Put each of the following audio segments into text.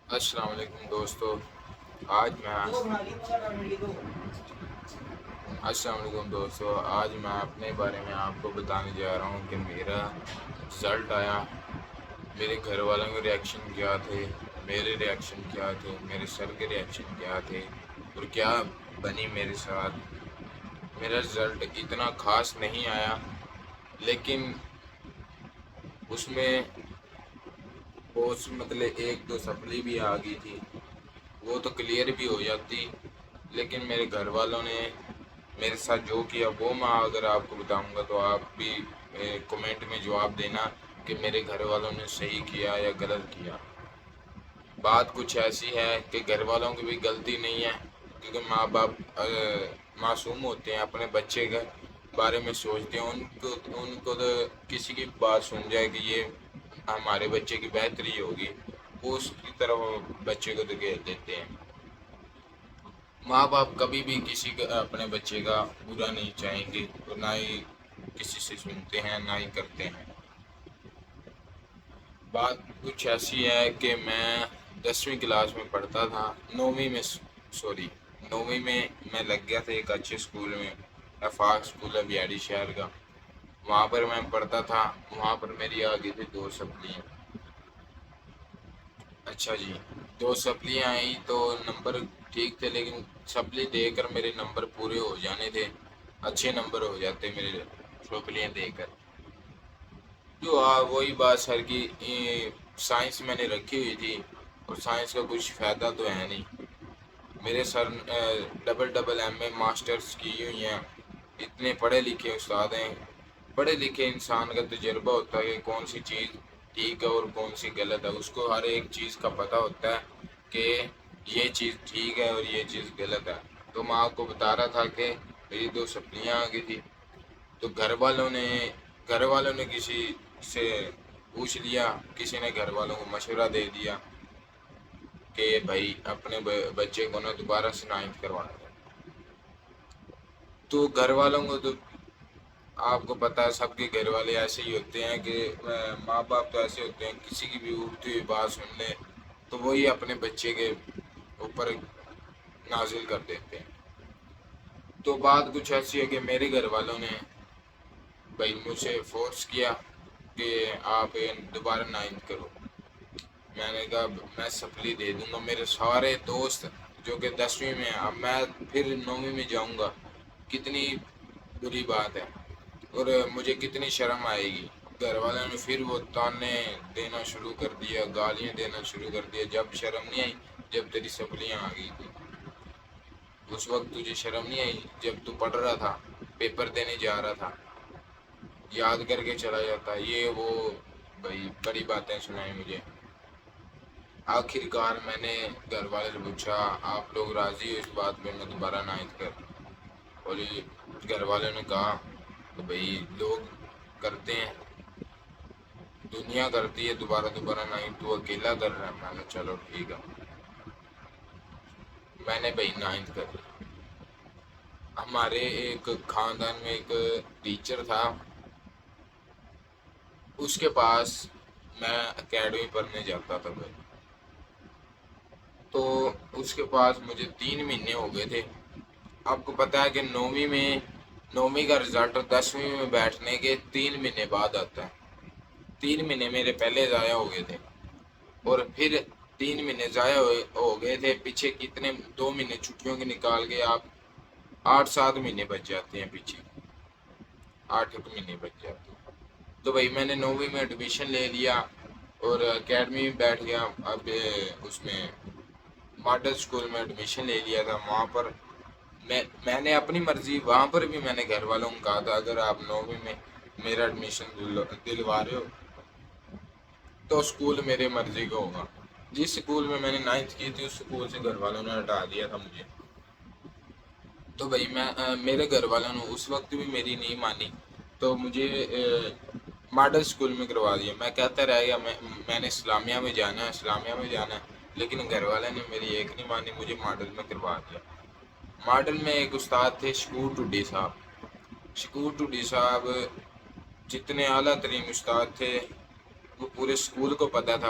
السلام علیکم دوستو آج میں السلام علیکم دوستو آج میں اپنے بارے میں آپ کو بتانے جا رہا ہوں کہ میرا رزلٹ آیا، میرے گھر والوں کے ریئیکشن کیا تھے، میرے ریئیکشن کیا تھے، میرے سر کے ریئیکشن کیا تھے اور کیا بنی میرے ساتھ۔ میرا رزلٹ اتنا خاص نہیں آیا، لیکن اس میں بہت مطلب ایک دو سپلی بھی آ گئی تھی، وہ تو کلیئر بھی ہو جاتی، لیکن میرے گھر والوں نے میرے ساتھ جو کیا وہ میں اگر آپ کو بتاؤں گا تو آپ بھی کمنٹ میں جواب دینا کہ میرے گھر والوں نے صحیح کیا یا غلط کیا۔ بات کچھ ایسی ہے کہ گھر والوں کی بھی غلطی نہیں ہے، کیونکہ ماں باپ معصوم ہوتے ہیں، اپنے بچے کے بارے میں سوچتے ہیں، ان کو تو کسی کی بات سن جائے کہ یہ ہمارے بچے کی بہتری ہوگی، وہ اس کی طرف بچے کو دھکیل دیتے ہیں۔ ماں باپ کبھی بھی کسی کا اپنے بچے کا برا نہیں چاہیں گے، اور نہ ہی کسی سے سنتے ہیں نہ ہی کرتے ہیں۔ بات کچھ ایسی ہے کہ میں 10ویں کلاس میں پڑھتا تھا، نویں میں لگ گیا تھا ایک اچھے اسکول میں، افاق اسکول ہے بیاڑی شہر کا، وہاں پر میں پڑھتا تھا۔ وہاں پر میری آ گئی تھی 2 سپلیاں۔ اچھا جی، 2 سپلیاں آئیں تو نمبر ٹھیک تھے، لیکن سپلی دے کر میرے نمبر پورے ہو جانے تھے، اچھے نمبر ہو جاتے میرے سپلیاں دے کر۔ جو وہی بات سر کی، سائنس میں نے رکھی ہوئی تھی اور سائنس کا کچھ فائدہ تو ہے نہیں۔ میرے سر ڈبل ایم اے ماسٹرز کی ہوئی ہیں، اتنے پڑھے لکھے استاد ہیں۔ پڑھے لکھے انسان کا تجربہ ہوتا ہے کہ کون سی چیز ٹھیک ہے اور کون سی غلط ہے، اس کو ہر ایک چیز کا پتہ ہوتا ہے کہ یہ چیز ٹھیک ہے اور یہ چیز غلط ہے۔ تو میں آپ کو بتا رہا تھا کہ میری 2 سپلیاں آ گئی تھی، تو گھر والوں نے کسی سے پوچھ لیا، کسی نے گھر والوں کو مشورہ دے دیا کہ بھائی اپنے بچے کو نا دوبارہ سے 9th کروانا ہے۔ تو گھر والوں کو تو آپ کو پتہ ہے، سب کے گھر والے ایسے ہی ہوتے ہیں کہ ماں باپ تو ایسے ہوتے ہیں، کسی کی بھی اڑتی ہوئی بات سن لے تو وہی اپنے بچے کے اوپر نازل کر دیتے ہیں۔ تو بات کچھ ایسی ہے کہ میرے گھر والوں نے بھائی مجھے فورس کیا کہ آپ دوبارہ 9th کرو۔ میں نے کہا میں سپلی دے دوں گا، میرے سارے دوست جو کہ 10ویں میں ہیں، اب میں پھر 9ویں میں جاؤں گا، کتنی بری بات ہے اور مجھے کتنی شرم آئے گی۔ گھر والوں نے پھر وہ تانے دینا شروع کر دیا، گالیاں دینا شروع کر دیا۔ جب شرم نہیں آئی جب تیری سپلیاں آ گئی تھی، اس وقت تجھے شرم نہیں آئی جب تو پڑھ رہا تھا، پیپر دینے جا رہا تھا، یاد کر کے چلا جاتا، یہ وہ بھائی بڑی باتیں سنائی مجھے۔ آخر کار میں نے گھر والے سے پوچھا آپ لوگ راضی ہو اس بات پہ میں دوبارہ 9th کر؟ اور یہ گھر والوں نے کہا کہ بھائی لوگ کرتے ہیں، دنیا کرتی ہے دوبارہ 9th، تو اکیلا کر رہا ہے۔ میں نے چلو ٹھیک ہے، میں نے بھائی 9th کر لی۔ ہمارے ایک خاندان میں ایک ٹیچر تھا، اس کے پاس میں اکیڈمی پڑھنے جاتا تھا بھائی، تو اس کے پاس مجھے 3 مہینے ہو گئے تھے۔ آپ کو پتہ ہے کہ 9ویں کا رزلٹ 10ویں میں بیٹھنے کے 3 مہینے بعد آتا ہے۔ 3 مہینے میرے پہلے ضائع ہو گئے تھے، اور پھر 3 مہینے ضائع ہو گئے تھے، پیچھے کتنے 2 مہینے چھٹیوں کے نکال کے آپ 8-7 مہینے بچ جاتے ہیں، پیچھے 8 مہینے بچ جاتے ہیں۔ تو بھائی میں نے 9ویں میں ایڈمیشن لے لیا اور اکیڈمی میں بیٹھ گیا۔ اب اس میں ماڈل اسکول میں ایڈمیشن لے لیا تھا، وہاں پر میں نے اپنی مرضی، وہاں پر بھی میں نے گھر والوں کو کہا تھا اگر آپ 9ویں میں میرا ایڈمیشن دلوا رہے ہو تو اسکول میرے مرضی کا ہوگا۔ جس اسکول میں نے 9th کی تھی اس اسکول سے گھر والوں نے ہٹا دیا تھا مجھے۔ تو بھائی میرے گھر والوں نے اس وقت بھی میری نہیں مانی، تو مجھے ماڈل اسکول میں کروا دیا۔ میں کہتا رہ گیا میں نے اسلامیہ میں جانا ہے، لیکن گھر والے نے میری ایک نہیں مانی، مجھے ماڈل میں کروا دیا۔ ماڈل میں ایک استاد تھے شکور ٹوڈی صاحب جتنے اعلیٰ ترین استاد تھے، وہ پورے اسکول کو پتہ تھا،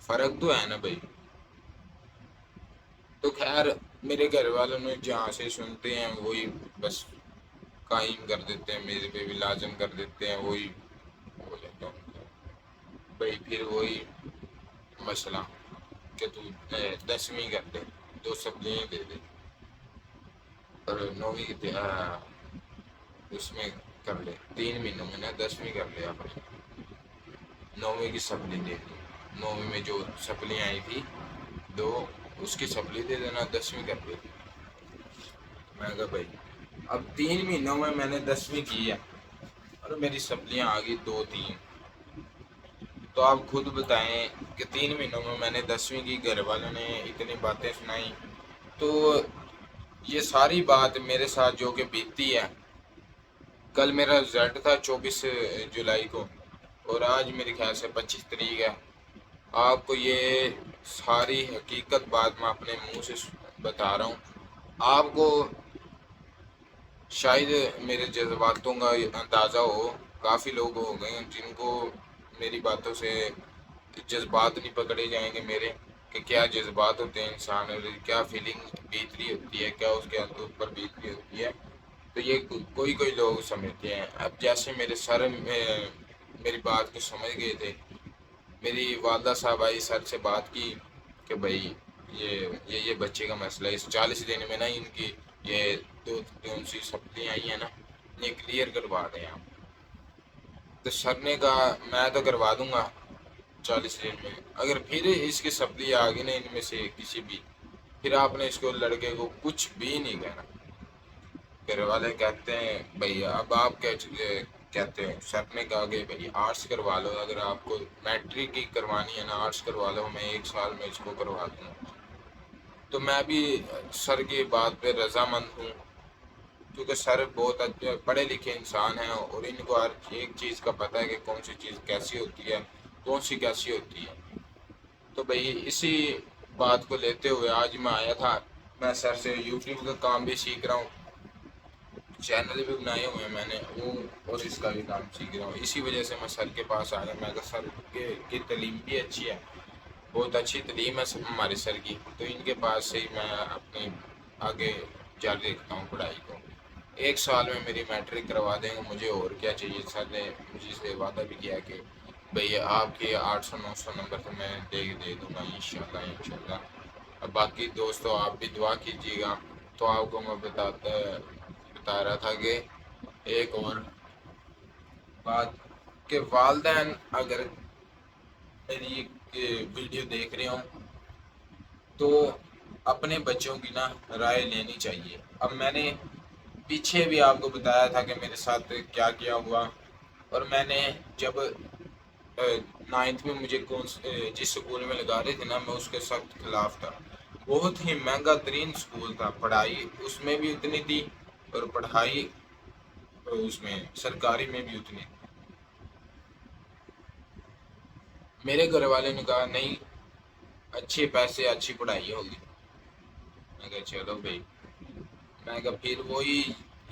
فرق تو ہے نا بھائی. تو خیر میرے گھر والوں نے جہاں سے سنتے ہیں وہی بس قائم کر دیتے ہیں، میرے پہ بھی لازم کر دیتے ہیں، وہی ہو جاتا ہوں بھائی. پھر وہی مسئلہ کہ تو 10ویں کر دے، 2 سپلیاں دے دے، اور 9ویں کی اس میں کر لے. 3 مہینوں میں نا 10ویں کر لے آپ نے. 9ویں کی سپلی دے دی، 9ویں میں جو سپلیاں آئی تھی 2، اس کی سپلی دے دینا، 10ویں کر دے. میں کہا بھائی اب 3 مہینوں میں میں نے 10ویں کی ہے اور میری سپلیاں آ گئی 2 3. تو آپ خود بتائیں کہ 3 مہینوں میں میں نے 10ویں کی، گھر والوں نے اتنی باتیں سنائی. تو یہ ساری بات میرے ساتھ جو کہ بیتتی ہے. کل میرا رزلٹ تھا 24 جولائی کو، اور آج میرے خیال سے 25 تاریخ ہے. آپ کو یہ ساری حقیقت بات میں اپنے منہ سے بتا رہا ہوں. آپ کو شاید میرے جذباتوں کا اندازہ ہو. کافی لوگ ہو گئے ہیں جن کو میری باتوں سے جذبات نہیں پکڑے جائیں گے میرے، کہ کیا جذبات ہوتے ہیں انسان، اور کیا فیلنگ بیتری ہوتی ہے، کیا اس کے اوپر بیتری ہوتی ہے. تو یہ کوئی لوگ سمجھتے ہیں. اب جیسے میرے سر میری بات کو سمجھ گئے تھے، میری والدہ صاحب آئی، سر سے بات کی کہ بھائی یہ بچے کا مسئلہ ہے، اس 40 دن میں نا ان کی یہ 2 سی سپلیاں آئی ہیں نا، یہ کلیئر کروا دیں آپ. تو سر نے کہا میں تو کروا دوں گا 40 دن میں، اگر پھر اس کی سپلی آ گئی نا ان میں سے کسی بھی، پھر آپ نے اس کو لڑکے کو کچھ بھی نہیں کہنا. گھر والے کہتے ہیں بھائی اب آپ کہتے ہیں. سر نے کہا کہ بھائی آرٹس کروا لو، اگر آپ کو میٹرک کی کروانی ہے نا آرٹس کروا لو، میں 1 سال میں اس کو کروا دوں گا. تو میں بھی سر کی بات پہ رضامند ہوں، کیونکہ سر بہت پڑھے لکھے انسان ہیں اور ان کو ہر ایک چیز کا پتہ ہے کہ کون سی چیز کیسی ہوتی ہے، کون سی کیسی ہوتی ہے. تو بھائی اسی بات کو لیتے ہوئے آج میں آیا تھا. میں سر سے یوٹیوب کا کام بھی سیکھ رہا ہوں، چینل بھی بنائے ہوئے ہیں میں نے وہ، اور اس کا بھی کام سیکھ رہا ہوں. اسی وجہ سے میں سر کے پاس آ گیا. میں کہا سر کی تعلیم بھی اچھی ہے، بہت اچھی تعلیم ہے ہمارے سر کی، تو ان کے پاس سے ہی میں اپنے آگے جاری رکھتا ہوں پڑھائی کو. 1 سال میں میری میٹرک کروا دیں گے، مجھے اور کیا چاہیے. سر نے مجھے سے وعدہ بھی کیا کہ بھئی آپ کے 800 900 نمبر تو میں دے دوں گا انشاءاللہ. اب باقی دوستو آپ بھی دعا کیجیے گا. تو آپ کو میں بتا رہا تھا کہ ایک اور بات، کہ والدین اگر میری ویڈیو دیکھ رہے ہوں تو اپنے بچوں کی نا رائے لینی چاہیے. اب میں نے پیچھے بھی آپ کو بتایا تھا کہ میرے ساتھ کیا کیا ہوا، اور میں نے جب 9ویں میں مجھے جس اسکول میں لگا رہے تھے نا، میں اس کے سخت خلاف تھا. بہت ہی مہنگا ترین اسکول تھا، پڑھائی اس میں بھی اتنی تھی اور پڑھائی اس میں سرکاری میں بھی اتنی. میرے گھر والے نے کہا نہیں، اچھے پیسے اچھی پڑھائی ہوگی. میں کہا چلو بھائی. میں کہا پھر وہی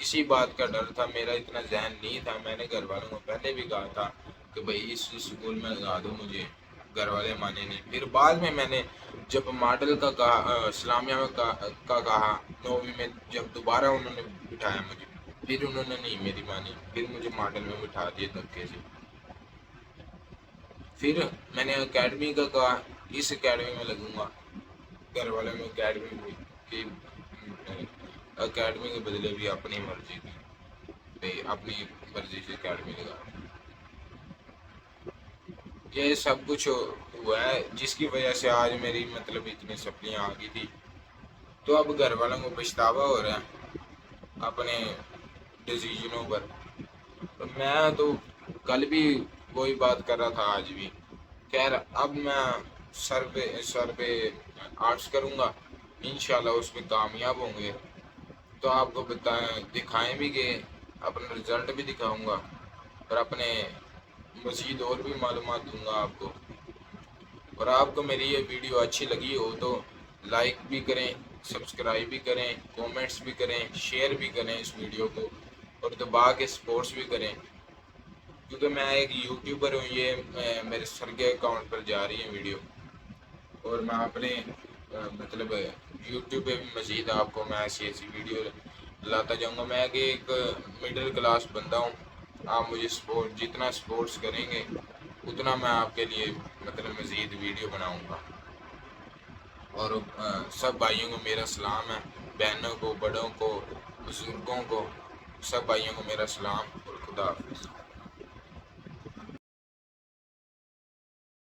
اسی بات کا ڈر تھا، میرا اتنا ذہن نہیں تھا. میں نے گھر والوں کو پہلے بھی کہا تھا کہ بھائی اس اسکول میں لگا دو مجھے، گھر والے مانے نہیں. پھر بعد میں نے جب ماڈل کا کہا، اسلامیہ میں کا کہا 9ویں میں، جب دوبارہ انہوں نے بٹھایا مجھے، پھر انہوں نے نہیں میری مانی، پھر مجھے ماڈل میں بٹھا دیے دھکے سے. پھر میں نے اکیڈمی کا کہا اس اکیڈمی میں لگوں گا. گھر والوں میں اکیڈمی کے بدلے بھی اپنی مرضی تھی، اپنی مرضی سے اکیڈمی لگا. یہ سب کچھ ہوا ہے جس کی وجہ سے آج میری مطلب اتنی سپلیاں آ گئی تھی. تو اب گھر والوں کو پچھتاوا ہو رہا ہے اپنے ڈیسیژنوں پر. میں تو کل بھی وہی بات کر رہا تھا، آج بھی. خیر اب میں سر پہ آرٹس کروں گا انشاءاللہ، اس میں کامیاب ہوں گے تو آپ کو دکھائیں بھی کہ اپنا رزلٹ بھی دکھاؤں گا، اور اپنے مزید اور بھی معلومات دوں گا آپ کو. اور آپ کو میری یہ ویڈیو اچھی لگی ہو تو لائک بھی کریں، سبسکرائب بھی کریں، کومنٹس بھی کریں، شیئر بھی کریں اس ویڈیو کو، اور دبا کے سپورٹس بھی کریں. کیونکہ میں ایک یوٹیوبر ہوں، یہ میرے سر کے اکاؤنٹ پر جا رہی ہے ویڈیو. اور میں اپنے مطلب یوٹیوب پہ بھی مزید آپ کو میں ایسی ایسی ویڈیو لاتا جاؤں گا. میں کہ ایک مڈل کلاس بندہ ہوں. آپ مجھے جتنا سپورٹس کریں گے اتنا میں آپ کے لیے مطلب مزید ویڈیو بناؤں گا. اور سب بھائیوں کو میرا سلام ہے، بہنوں کو، بڑوں کو، بزرگوں کو، سب بھائیوں کو میرا سلام اور خدا حافظ.